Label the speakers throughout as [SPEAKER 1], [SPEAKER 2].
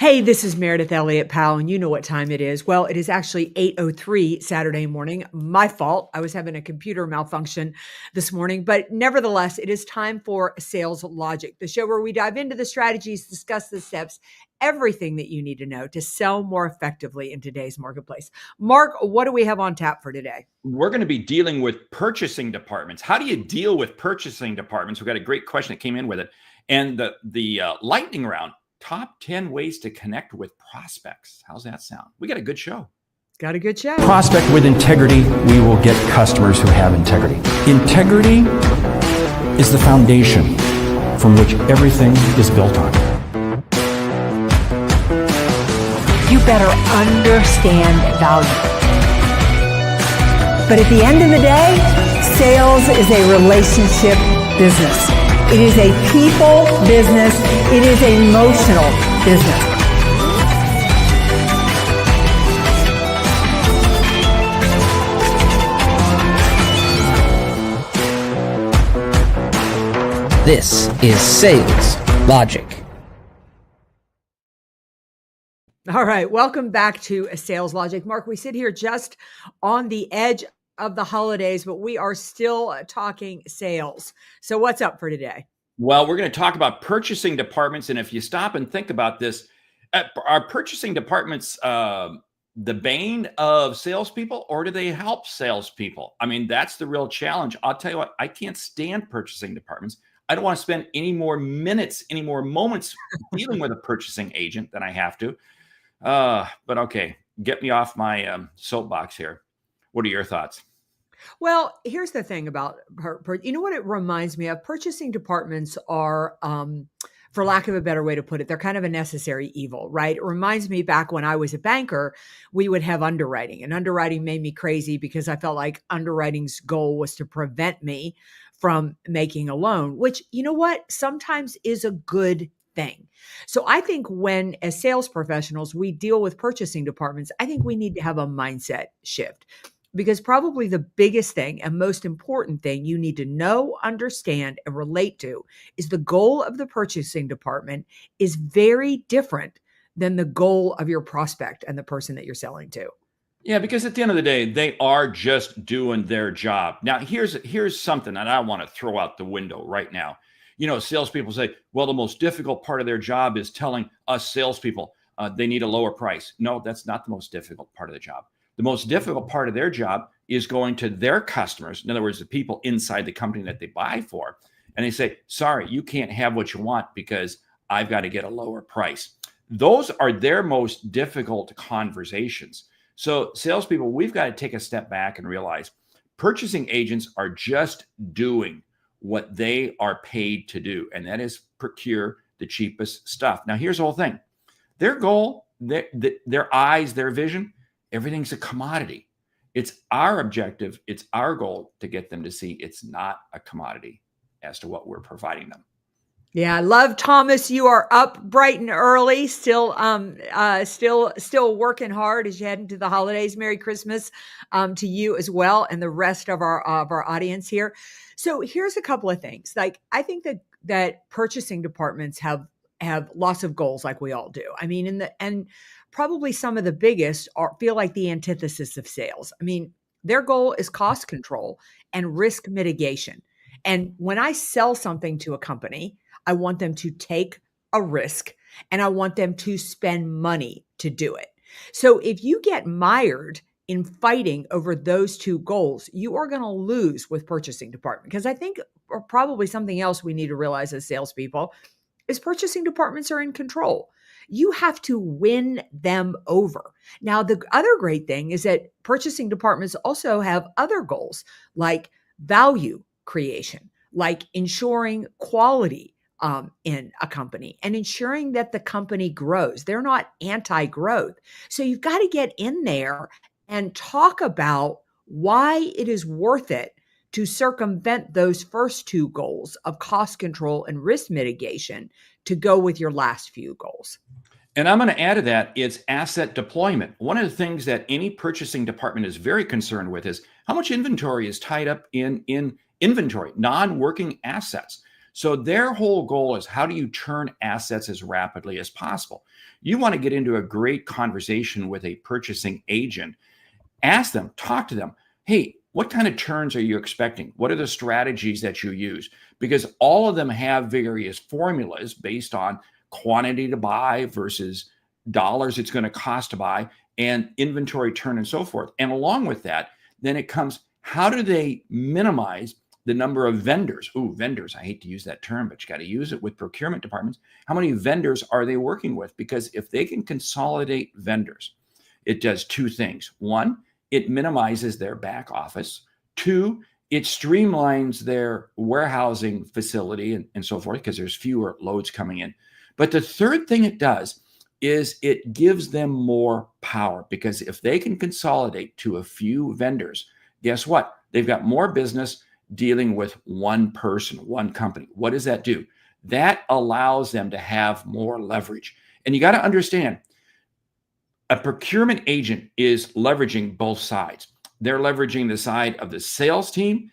[SPEAKER 1] Hey, this is Meridith Elliott Powell, and you know what time it is. Well, it is actually 8:03 Saturday morning. My fault. I was having a computer malfunction this morning, but nevertheless, it is time for Sales Logic, the show where we dive into the strategies, discuss the steps, everything that you need to know to sell more effectively in today's marketplace. Mark, what do we have on tap for today?
[SPEAKER 2] We're going to be dealing with purchasing departments. How do you deal with purchasing departments? We've got a great question that came in with it. And the lightning round, top 10 ways to connect with prospects. How's that sound? We got a good show.
[SPEAKER 1] Got a good show.
[SPEAKER 3] Prospect with integrity, we will get customers who have integrity. Integrity is the foundation from which everything is built on.
[SPEAKER 4] You better understand value. But at the end of the day, sales is a relationship business. It is a people business. It is an emotional business.
[SPEAKER 5] This is Sales Logic.
[SPEAKER 1] All right, welcome back to Sales Logic. Mark, we sit here just on the edge of the holidays, but we are still talking sales. So what's up for today?
[SPEAKER 2] Well, we're going to talk about purchasing departments. And if you stop and think about this, are purchasing departments the bane of salespeople, or do they help salespeople? I mean, that's the real challenge. I'll tell you what, I can't stand purchasing departments. I don't want to spend any more minutes, any more moments dealing with a purchasing agent than I have to. But okay, get me off my soapbox here. What are your thoughts?
[SPEAKER 1] Well, here's the thing about you know what it reminds me of? Purchasing departments are, for lack of a better way to put it, they're kind of a necessary evil, right? It reminds me back when I was a banker, we would have underwriting, and underwriting made me crazy because I felt like underwriting's goal was to prevent me from making a loan, which, you know what, sometimes is a good thing. So I think when, as sales professionals, we deal with purchasing departments, I think we need to have a mindset shift. Because probably the biggest thing and most important thing you need to know, understand, and relate to is the goal of the purchasing department is very different than the goal of your prospect and the person that you're selling to.
[SPEAKER 2] Yeah, because at the end of the day, they are just doing their job. Now, here's something that I want to throw out the window right now. You know, salespeople say, well, the most difficult part of their job is telling us salespeople they need a lower price. No, that's not the most difficult part of the job. The most difficult part of their job is going to their customers, in other words, the people inside the company that they buy for, and they say, sorry, you can't have what you want because I've got to get a lower price. Those are their most difficult conversations. So salespeople, we've got to take a step back and realize purchasing agents are just doing what they are paid to do, and that is procure the cheapest stuff. Now, here's the whole thing. Their goal, their eyes, their vision, everything's a commodity. It's our objective. It's our goal to get them to see it's not a commodity as to what we're providing them.
[SPEAKER 1] Yeah, I love Thomas. You are up bright and early, still working hard as you head into the holidays. Merry Christmas to you as well, and the rest of our audience here. So here's a couple of things. Like, I think that purchasing departments have lots of goals, like we all do. I mean, and probably some of the biggest feel like the antithesis of sales. I mean, their goal is cost control and risk mitigation. And when I sell something to a company, I want them to take a risk and I want them to spend money to do it. So if you get mired in fighting over those two goals, you are going to lose with purchasing department. Because I think probably something else we need to realize as salespeople is purchasing departments are in control. You have to win them over. Now, the other great thing is that purchasing departments also have other goals like value creation, like ensuring quality in a company and ensuring that the company grows. They're not anti-growth. So you've got to get in there and talk about why it is worth it to circumvent those first two goals of cost control and risk mitigation to go with your last few goals.
[SPEAKER 2] And I'm going to add to that, it's asset deployment. One of the things that any purchasing department is very concerned with is how much inventory is tied up in inventory, non-working assets. So their whole goal is, how do you turn assets as rapidly as possible? You want to get into a great conversation with a purchasing agent. Ask them, talk to them. Hey, what kind of turns are you expecting? What are the strategies that you use? Because all of them have various formulas based on quantity to buy versus dollars it's going to cost to buy, and inventory turn and so forth. And along with that, then it comes, how do they minimize the number of vendors? Ooh, vendors, I hate to use that term, but you got to use it with procurement departments. How many vendors are they working with? Because if they can consolidate vendors, it does two things. One, it minimizes their back office. Two, it streamlines their warehousing facility and so forth, because there's fewer loads coming in. But the third thing it does is it gives them more power, because if they can consolidate to a few vendors, guess what? They've got more business dealing with one person, one company. What does that do? That allows them to have more leverage. And you got to understand, a procurement agent is leveraging both sides. They're leveraging the side of the sales team,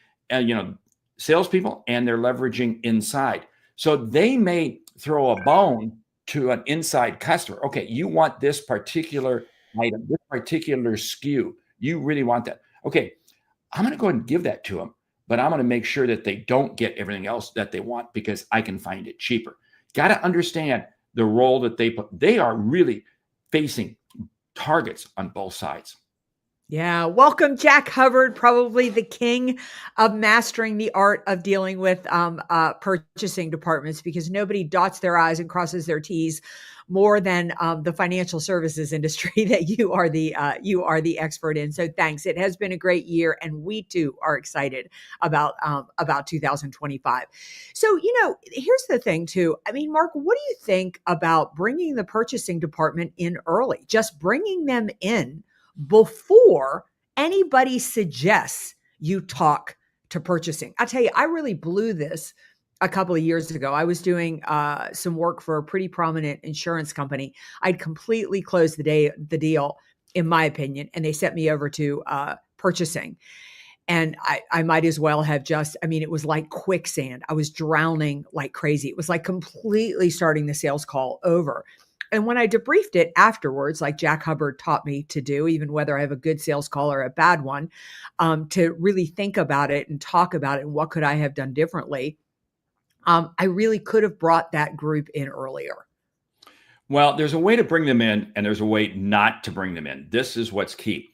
[SPEAKER 2] salespeople, and they're leveraging inside. So they may throw a bone to an inside customer. Okay, you want this particular item, this particular SKU. You really want that. Okay, I'm going to go ahead and give that to them, but I'm going to make sure that they don't get everything else that they want, because I can find it cheaper. Got to understand the role that they put. They are really facing targets on both sides.
[SPEAKER 1] Yeah. Welcome, Jack Hubbard, probably the king of mastering the art of dealing with purchasing departments, because nobody dots their I's and crosses their T's more than the financial services industry that you are the expert in. So thanks. It has been a great year, and we too are excited about 2025. So, here's the thing too. I mean, Mark, what do you think about bringing the purchasing department in early, just bringing them in before anybody suggests you talk to purchasing? I'll tell you, I really blew this a couple of years ago. I was doing some work for a pretty prominent insurance company. I'd completely closed the deal, in my opinion, and they sent me over to purchasing. And I might as well have it was like quicksand. I was drowning like crazy. It was like completely starting the sales call over. And when I debriefed it afterwards, like Jack Hubbard taught me to do, even whether I have a good sales call or a bad one, to really think about it and talk about it and what could I have done differently, I really could have brought that group in earlier.
[SPEAKER 2] Well, there's a way to bring them in, and there's a way not to bring them in. This is what's key.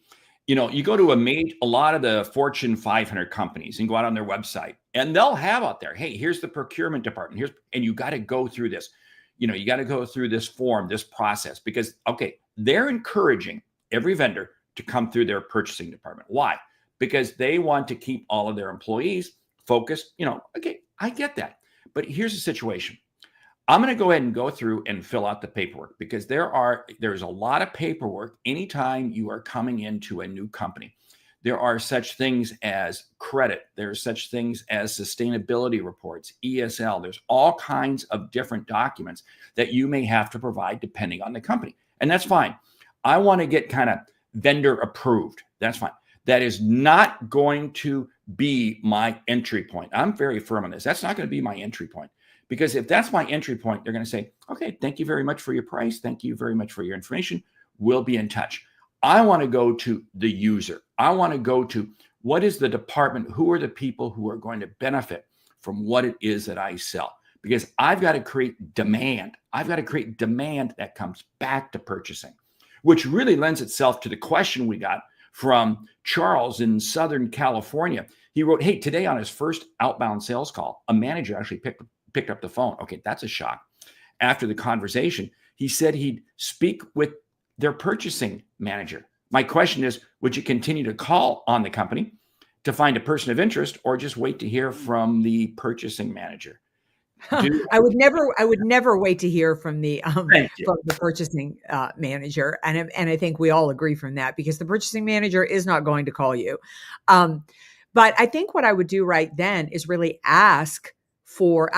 [SPEAKER 2] You go to a lot of the Fortune 500 companies and go out on their website, and they'll have out there, hey, here's the procurement department. And you got to go through this. You got to go through this form, this process, because, okay, they're encouraging every vendor to come through their purchasing department. Why? Because they want to keep all of their employees focused. Okay, I get that. But here's the situation. I'm going to go ahead and go through and fill out the paperwork, because there's a lot of paperwork anytime you are coming into a new company. There are such things as credit. There's such things as sustainability reports, ESL. There's all kinds of different documents that you may have to provide depending on the company. And that's fine. I want to get kind of vendor approved. That's fine. That is not going to be my entry point. I'm very firm on this. That's not going to be my entry point. Because if that's my entry point, they're going to say, okay, thank you very much for your price. Thank you very much for your information. We'll be in touch. I want to go to the user. I want to go to, what is the department? Who are the people who are going to benefit from what it is that I sell? Because I've got to create demand. I've got to create demand that comes back to purchasing, which really lends itself to the question we got from Charles in Southern California. He wrote, hey, today on his first outbound sales call, a manager actually picked up the phone. Okay, that's a shock. After the conversation, he said he'd speak with their purchasing manager. My question is, would you continue to call on the company to find a person of interest, or just wait to hear from the purchasing manager?
[SPEAKER 1] I would never wait to hear from the purchasing manager, and I think we all agree from that, because the purchasing manager is not going to call you. But I think what I would do right then is really ask for.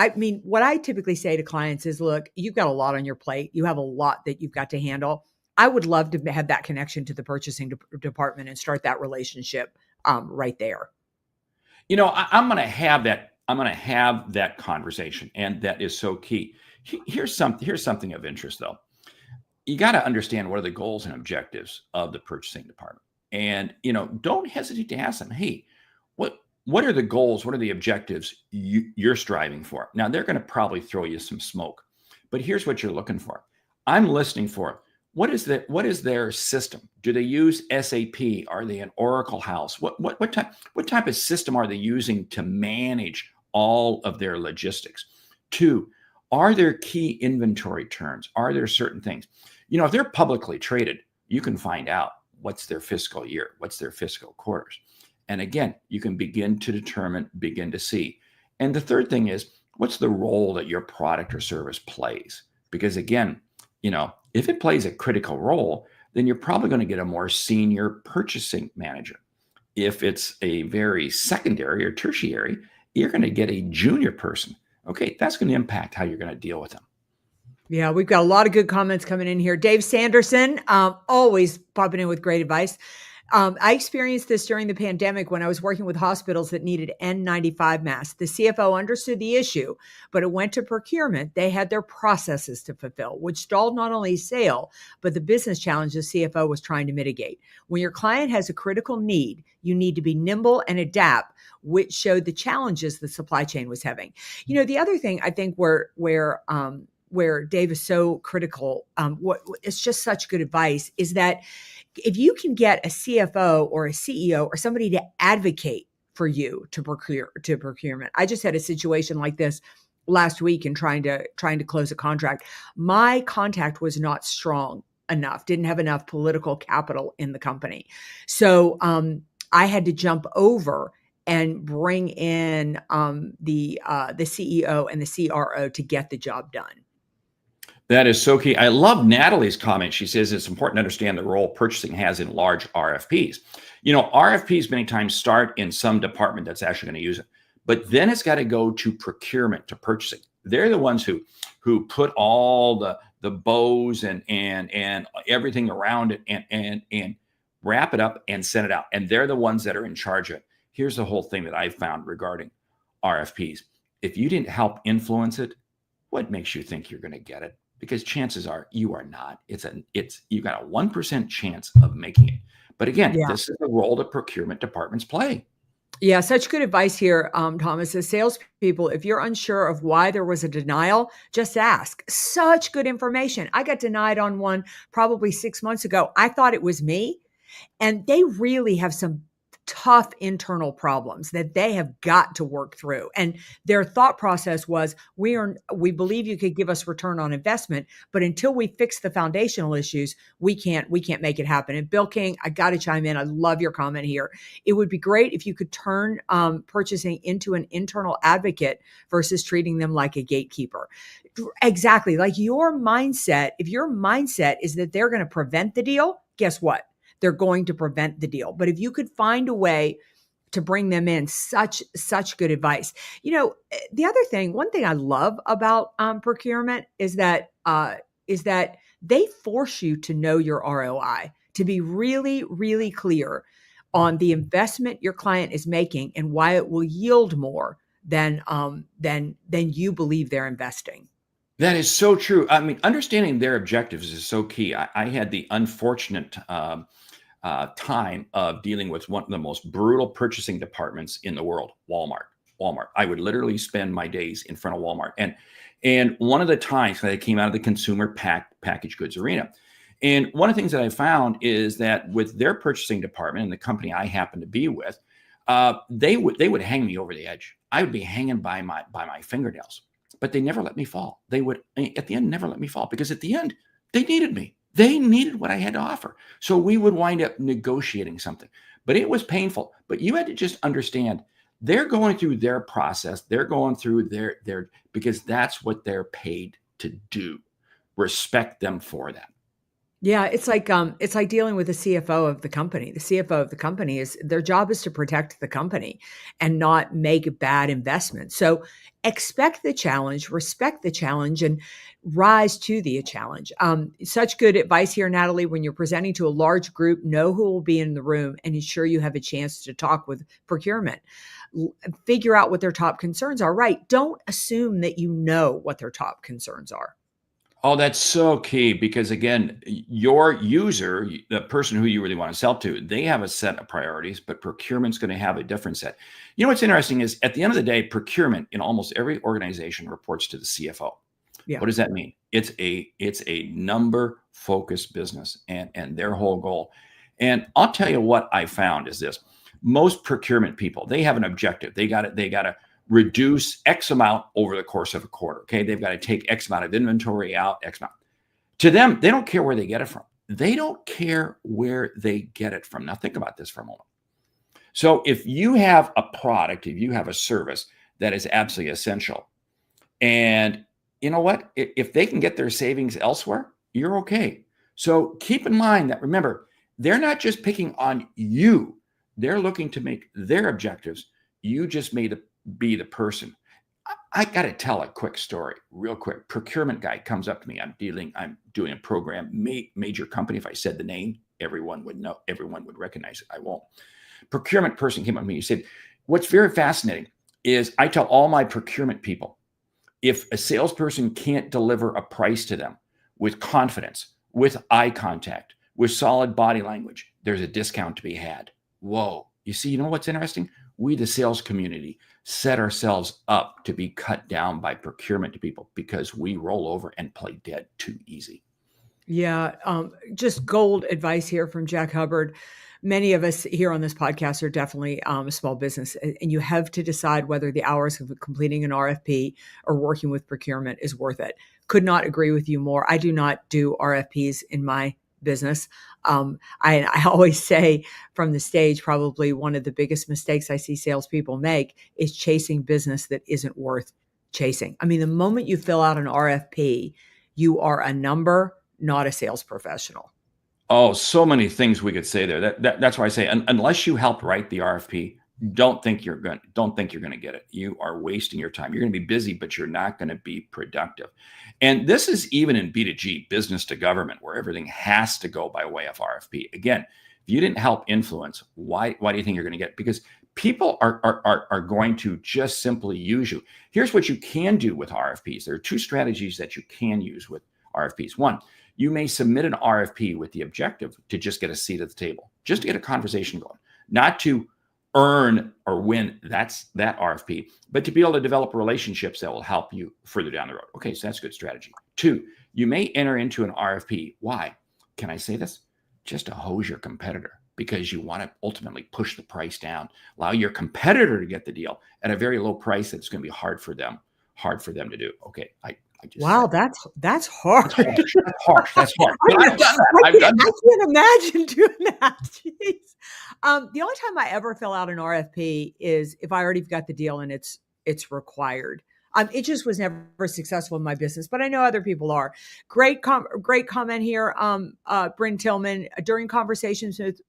[SPEAKER 1] What I typically say to clients is, look, you've got a lot on your plate. You have a lot that you've got to handle. I would love to have that connection to the purchasing department and start that relationship right there.
[SPEAKER 2] I'm going to have that I'm going to have that conversation. And that is so key. Here's something of interest, though. You got to understand what are the goals and objectives of the purchasing department. And, don't hesitate to ask them, hey, what are the goals? What are the objectives you're striving for? Now, they're going to probably throw you some smoke, but here's what you're looking for. I'm listening for what is their system? Do they use SAP? Are they an Oracle house? What type of system are they using to manage all of their logistics? 2, are there key inventory turns? Are there certain things? If they're publicly traded, you can find out what's their fiscal year, what's their fiscal quarters. And again, you can begin to see. And the third thing is, what's the role that your product or service plays? Because again, if it plays a critical role, then you're probably going to get a more senior purchasing manager. If it's a very secondary or tertiary, you're going to get a junior person. Okay, that's going to impact how you're going to deal with them.
[SPEAKER 1] Yeah, we've got a lot of good comments coming in here. Dave Sanderson, always popping in with great advice. I experienced this during the pandemic when I was working with hospitals that needed N95 masks. The CFO understood the issue, but it went to procurement. They had their processes to fulfill, which stalled not only sale, but the business challenge the CFO was trying to mitigate. When your client has a critical need, you need to be nimble and adapt, which showed the challenges the supply chain was having. The other thing I think where Dave is so critical, it's just such good advice, is that if you can get a CFO or a CEO or somebody to advocate for you to procurement. I just had a situation like this last week in trying to close a contract. My contact was not strong enough, didn't have enough political capital in the company. So I had to jump over and bring in the CEO and the CRO to get the job done.
[SPEAKER 2] That is so key. I love Natalie's comment. She says it's important to understand the role purchasing has in large RFPs. RFPs many times start in some department that's actually going to use it, but then it's got to go to procurement, to purchasing. They're the ones who put all the bows and everything around it and wrap it up and send it out. And they're the ones that are in charge of it. Here's the whole thing that I've found regarding RFPs. If you didn't help influence it, what makes you think you're going to get it? Because chances are you are not. You got a 1% chance of making it. But again, This is the role that procurement departments play.
[SPEAKER 1] Yeah, such good advice here, Thomas. As salespeople, if you're unsure of why there was a denial, just ask. Such good information. I got denied on one probably 6 months ago. I thought it was me. And they really have some tough internal problems that they have got to work through. And their thought process was, we believe you could give us return on investment, but until we fix the foundational issues, we can't make it happen. And Bill King, I got to chime in. I love your comment here. It would be great if you could turn purchasing into an internal advocate versus treating them like a gatekeeper. Exactly. Like your mindset, if your mindset is that they're going to prevent the deal, guess what? They're going to prevent the deal. But if you could find a way to bring them in, such good advice. The other thing, one thing I love about procurement is that they force you to know your ROI, to be really, really clear on the investment your client is making and why it will yield more than you believe they're investing.
[SPEAKER 2] That is so true. I mean, understanding their objectives is so key. I had the unfortunate time of dealing with one of the most brutal purchasing departments in the world, Walmart. I would literally spend my days in front of Walmart. And one of the times that I came out of the consumer packaged goods arena. And one of the things that I found is that with their purchasing department and the company I happen to be with, they would hang me over the edge. I would be hanging by my fingernails, but they never let me fall. They would, at the end, never let me fall, because at the end, they needed me. They needed what I had to offer. So we would wind up negotiating something, but it was painful. But you had to just understand they're going through their process. They're going through their because that's what they're paid to do. Respect them for that.
[SPEAKER 1] Yeah, it's like dealing with the CFO of the company. The CFO of the company their job is to protect the company and not make bad investments. So expect the challenge, respect the challenge, and rise to the challenge. Such good advice here, Natalie. When you're presenting to a large group, know who will be in the room and ensure you have a chance to talk with procurement. figure out what their top concerns are. Right. Don't assume that you know what their top concerns are.
[SPEAKER 2] Oh, that's so key, because again, your user, the person who you really want to sell to, they have a set of priorities, but procurement's going to have a different set. You know, what's interesting is at the end of the day, procurement in almost every organization reports to the CFO.
[SPEAKER 1] Yeah.
[SPEAKER 2] What does that mean? It's a number focused business and their whole goal. And I'll tell you what I found is this: most procurement people, they have an objective. They got to reduce X amount over the course of a quarter. Okay. They've got to take X amount of inventory out, X amount. To them, they don't care where they get it from. They don't care where they get it from. Now think about this for a moment. So if you have a product, if you have a service that is absolutely essential, and you know what, if they can get their savings elsewhere, you're okay. So keep in mind that, remember, they're not just picking on you. They're looking to make their objectives. You just may be the person. I got to tell a quick story real quick. Procurement guy comes up to me. I'm doing a program, major company. If I said the name, everyone would know, everyone would recognize it. I won't. Procurement person came up to me. He said, what's very fascinating is I tell all my procurement people, if a salesperson can't deliver a price to them with confidence, with eye contact, with solid body language, there's a discount to be had. Whoa. You see, you know what's interesting? We, the sales community, set ourselves up to be cut down by procurement to people because we roll over and play dead too easy.
[SPEAKER 1] Yeah. Just gold advice here from Jack Hubbard. Many of us here on this podcast are definitely a small business, and you have to decide whether the hours of completing an RFP or working with procurement is worth it. Could not agree with you more. I do not do RFPs in my business. I always say from the stage, probably one of the biggest mistakes I see salespeople make is chasing business that isn't worth chasing. I mean, the moment you fill out an RFP, you are a number, not a sales professional.
[SPEAKER 2] Oh, so many things we could say there. That's why I say, unless you help write the RFP, don't think you're going to get it. You are wasting your time. You're going to be busy, but you're not going to be productive. And this is even in B2G, business to government, where everything has to go by way of RFP. Again, if you didn't help influence, why do you think you're going to get it? Because people are going to just simply use you. Here's what you can do with RFPs. There are two strategies that you can use with RFPs. One, you may submit an RFP with the objective to just get a seat at the table, just to get a conversation going, not to earn or win that RFP, but to be able to develop relationships that will help you further down the road. Okay, so that's a good strategy. Two, you may enter into an RFP. Why? Can I say this? Just to hose your competitor, because you want to ultimately push the price down, allow your competitor to get the deal at a very low price that's going to be hard for them to do. Okay,
[SPEAKER 1] wow, that's hard.
[SPEAKER 2] That's harsh. That's hard.
[SPEAKER 1] I can't imagine doing that. Jeez. The only time I ever fill out an RFP is if I already got the deal and it's required. It just was never successful in my business, but I know other people are. Great comment here, Bryn Tillman. During conversations with,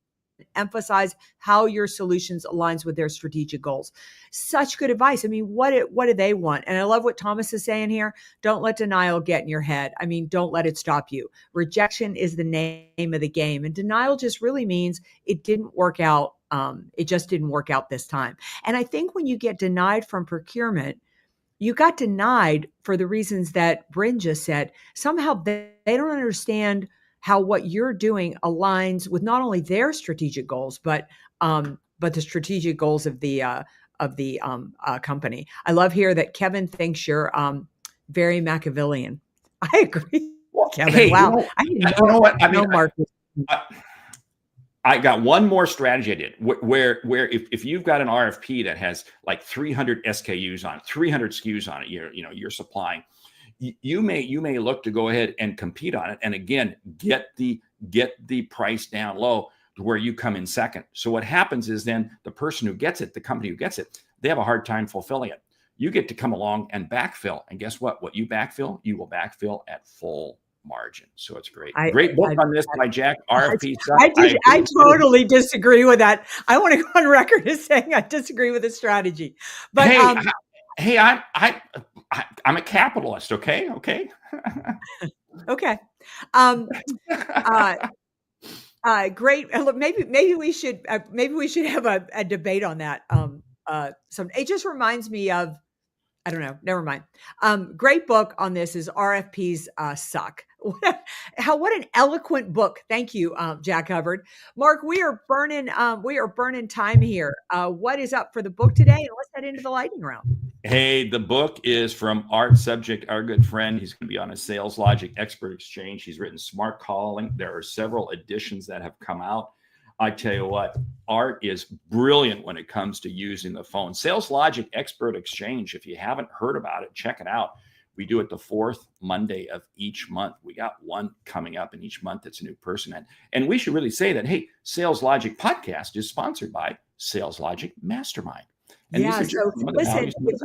[SPEAKER 1] emphasize how your solutions aligns with their strategic goals. Such good advice. I mean, what do they want? And I love what Thomas is saying here. Don't let denial get in your head. I mean, don't let it stop you. Rejection is the name of the game. And denial just really means it didn't work out. It just didn't work out this time. And I think when you get denied from procurement, you got denied for the reasons that Bryn just said. Somehow they don't understand how what you're doing aligns with not only their strategic goals, but the strategic goals of the company. I love here that Kevin thinks you're very Machiavellian. I agree, well, Kevin.
[SPEAKER 2] Hey,
[SPEAKER 1] wow,
[SPEAKER 2] you know what? I mean, I got one more strategy I did where if you've got an RFP that has like 300 SKUs on it, 300 SKUs on it, you're supplying. You may look to go ahead and compete on it, and again get the price down low to where you come in second. So what happens is then the person who gets it, the company who gets it, they have a hard time fulfilling it. You get to come along and backfill, and guess what? What you backfill, you will backfill at full margin. So it's great. Great book on this by Jack. RFP.
[SPEAKER 1] I totally disagree with that. I want to go on record as saying I disagree with the strategy. But
[SPEAKER 2] hey, I'm a capitalist. Okay.
[SPEAKER 1] Okay. Great. Look, maybe we should have a debate on that. it just reminds me of, I don't know. Never mind. Great book on this is RFPs Suck. What an eloquent book. Thank you, Jack Hubbard. Mark, we are burning time here. What is up for the book today? And let's head into the lightning round.
[SPEAKER 2] Hey, the book is from Art Subject, our good friend. He's going to be on a Sales Logic Expert Exchange. He's written Smart Calling. There are several editions that have come out. I tell you what, Art is brilliant when it comes to using the phone. Sales Logic Expert Exchange, if you haven't heard about it, check it out. We do it the fourth Monday of each month. We got one coming up in each month. It's a new person. And we should really say that, hey, Sales Logic Podcast is sponsored by Sales Logic Mastermind. And
[SPEAKER 1] yeah. So listen, if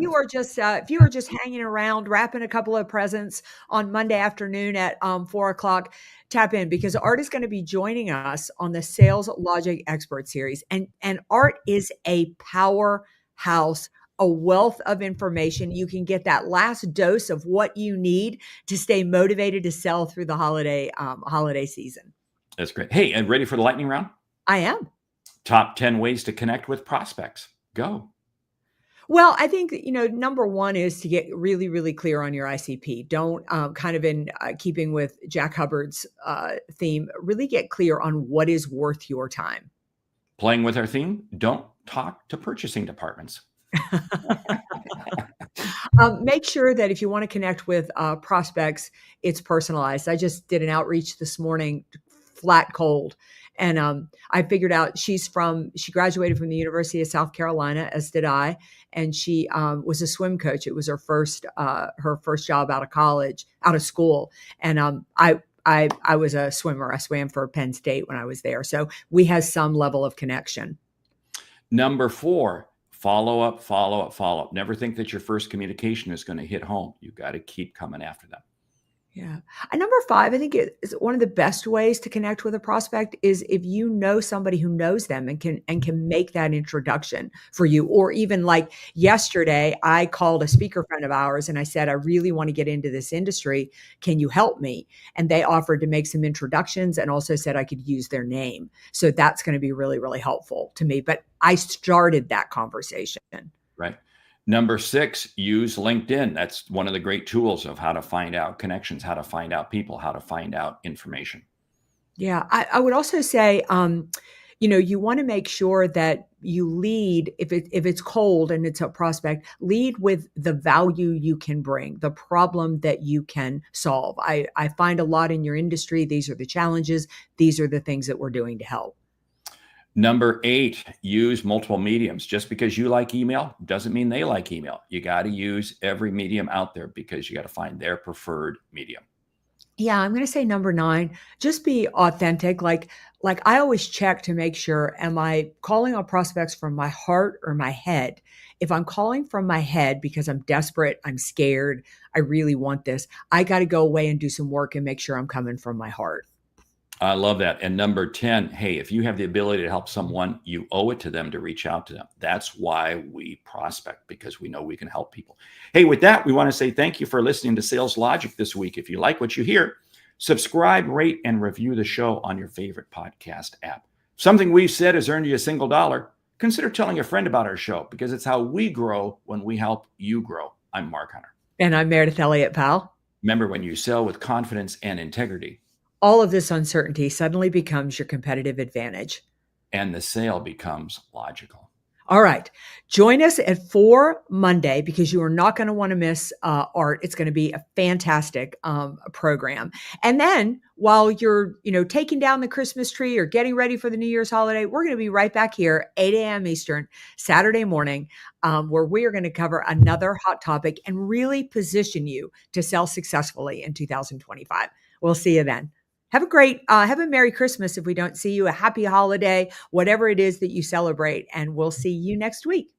[SPEAKER 1] you are just hanging around, wrapping a couple of presents on Monday afternoon at 4:00, tap in, because Art is going to be joining us on the Sales Logic Expert Series. And Art is a powerhouse, a wealth of information. You can get that last dose of what you need to stay motivated to sell through the holiday season.
[SPEAKER 2] That's great. Hey, and ready for the lightning round?
[SPEAKER 1] I am.
[SPEAKER 2] Top 10 ways to connect with prospects. Go.
[SPEAKER 1] Well, I think, number one is to get really, really clear on your ICP. Don't kind of in keeping with Jack Hubbard's theme, really get clear on what is worth your time.
[SPEAKER 2] Playing with our theme, don't talk to purchasing departments.
[SPEAKER 1] Make sure that if you want to connect with prospects, it's personalized. I just did an outreach this morning, flat cold. And I figured out she graduated from the University of South Carolina, as did I. And she was a swim coach. It was her first job out of school. And I was a swimmer. I swam for Penn State when I was there. So we had some level of connection. Number
[SPEAKER 2] 4, follow up. Never think that your first communication is going to hit home. You've got to keep coming after them.
[SPEAKER 1] Yeah. And number 5, I think it is one of the best ways to connect with a prospect is if you know somebody who knows them and can make that introduction for you. Or even like yesterday, I called a speaker friend of ours and I said, I really want to get into this industry. Can you help me? And they offered to make some introductions and also said I could use their name. So that's going to be really, really helpful to me. But I started that conversation.
[SPEAKER 2] Right. Number 6, use LinkedIn. That's one of the great tools of how to find out connections, how to find out people, how to find out information.
[SPEAKER 1] Yeah. I would also say, you want to make sure that you lead, if it's cold and it's a prospect, lead with the value you can bring, the problem that you can solve. I find a lot in your industry, these are the challenges. These are the things that we're doing to help.
[SPEAKER 2] Number 8, use multiple mediums. Just because you like email doesn't mean they like email. You got to use every medium out there because you got to find their preferred medium.
[SPEAKER 1] Yeah, I'm going to say number 9, just be authentic. Like I always check to make sure, am I calling on prospects from my heart or my head? If I'm calling from my head because I'm desperate, I'm scared, I really want this, I got to go away and do some work and make sure I'm coming from my heart.
[SPEAKER 2] I love that. And number 10, hey, if you have the ability to help someone, you owe it to them to reach out to them. That's why we prospect, because we know we can help people. Hey, with that, we want to say thank you for listening to Sales Logic this week. If you like what you hear, subscribe, rate, and review the show on your favorite podcast app. If something we've said has earned you a single dollar, consider telling a friend about our show, because it's how we grow when we help you grow. I'm Mark Hunter.
[SPEAKER 1] And I'm Meridith Elliott Powell.
[SPEAKER 2] Remember, when you sell with confidence and integrity,
[SPEAKER 1] all of this uncertainty suddenly becomes your competitive advantage.
[SPEAKER 2] And the sale becomes logical.
[SPEAKER 1] All right. Join us at 4 Monday, because you are not going to want to miss Art. It's going to be a fantastic program. And then while you're, taking down the Christmas tree or getting ready for the New Year's holiday, we're going to be right back here, 8 a.m. Eastern, Saturday morning, where we are going to cover another hot topic and really position you to sell successfully in 2025. We'll see you then. Have a Merry Christmas if we don't see you, a happy holiday, whatever it is that you celebrate, and we'll see you next week.